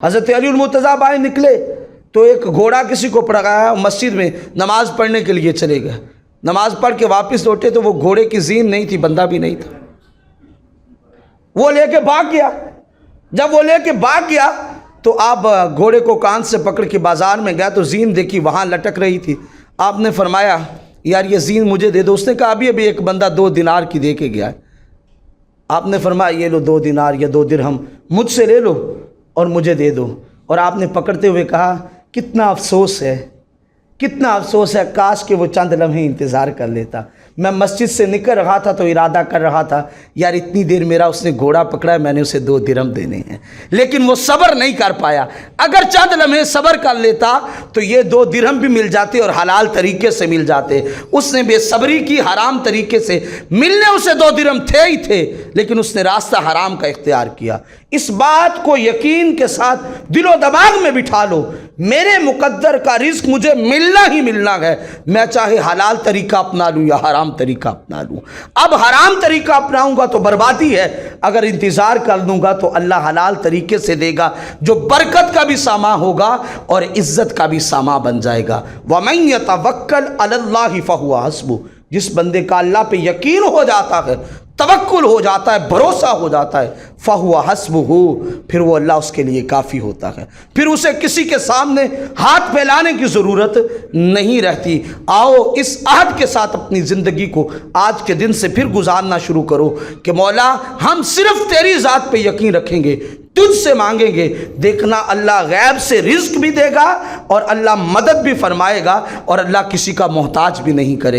حضرت علی المرتضیٰ بھائی نکلے تو ایک گھوڑا کسی کو پڑھایا، مسجد میں نماز پڑھنے کے لیے چلے گئے۔ نماز پڑھ کے واپس لوٹے تو وہ گھوڑے کی زین نہیں تھی، بندہ بھی نہیں تھا، وہ لے کے بھاگ گیا۔ جب وہ لے کے بھاگ گیا تو آپ گھوڑے کو کان سے پکڑ کے بازار میں گیا تو زین دیکھی وہاں لٹک رہی تھی۔ آپ نے فرمایا یار یہ زین مجھے دے دو۔ اس نے کہا ابھی ایک بندہ 2 دینار کی دے کے گیا ہے۔ آپ نے فرمایا یہ لو 2 دینار یا 2 درہم مجھ سے لے لو اور مجھے دے دو۔ اور آپ نے پکڑتے ہوئے کہا کتنا افسوس ہے، کتنا افسوس ہے، کاش کہ وہ چند لمحے انتظار کر لیتا۔ میں مسجد سے نکل رہا تھا تو ارادہ کر رہا تھا یار اتنی دیر میرا اس نے گھوڑا پکڑا ہے، میں نے اسے 2 درہم دینے ہیں، لیکن وہ صبر نہیں کر پایا۔ اگر چند لمحے صبر کر لیتا تو یہ 2 درہم بھی مل جاتے اور حلال طریقے سے مل جاتے۔ اس نے بے صبری کی، حرام طریقے سے ملنے اسے 2 درہم تھے ہی تھے، لیکن اس نے راستہ حرام کا اختیار کیا۔ اس بات کو یقین کے ساتھ دل و دماغ میں بٹھا لو، میرے مقدر کا رزق مجھے ملنا ہی ملنا ہے، میں چاہے حلال طریقہ اپنا لوں یا حرام طریقہ اپنا لوں۔ اب حرام طریقہ اپناؤں گا تو بربادی ہے، اگر انتظار کر لوں گا تو اللہ حلال طریقے سے دے گا، جو برکت کا بھی سامان ہوگا اور عزت کا بھی سامان بن جائے گا۔ وَمَن يَتَوَكَّلْ عَلَى اللَّهِ فَهُوَ حَسْبُهُ، جس بندے کا اللہ پہ یقین ہو جاتا ہے، توکل ہو جاتا ہے، بھروسہ ہو جاتا ہے، فَهُوَ حَسْبُهُ، پھر وہ اللہ اس کے لیے کافی ہوتا ہے، پھر اسے کسی کے سامنے ہاتھ پھیلانے کی ضرورت نہیں رہتی۔ آؤ اس عہد کے ساتھ اپنی زندگی کو آج کے دن سے پھر گزارنا شروع کرو کہ مولا ہم صرف تیری ذات پہ یقین رکھیں گے، تجھ سے مانگیں گے، دیکھنا اللہ غیب سے رزق بھی دے گا اور اللہ مدد بھی فرمائے گا اور اللہ کسی کا محتاج بھی نہیں کرے گا۔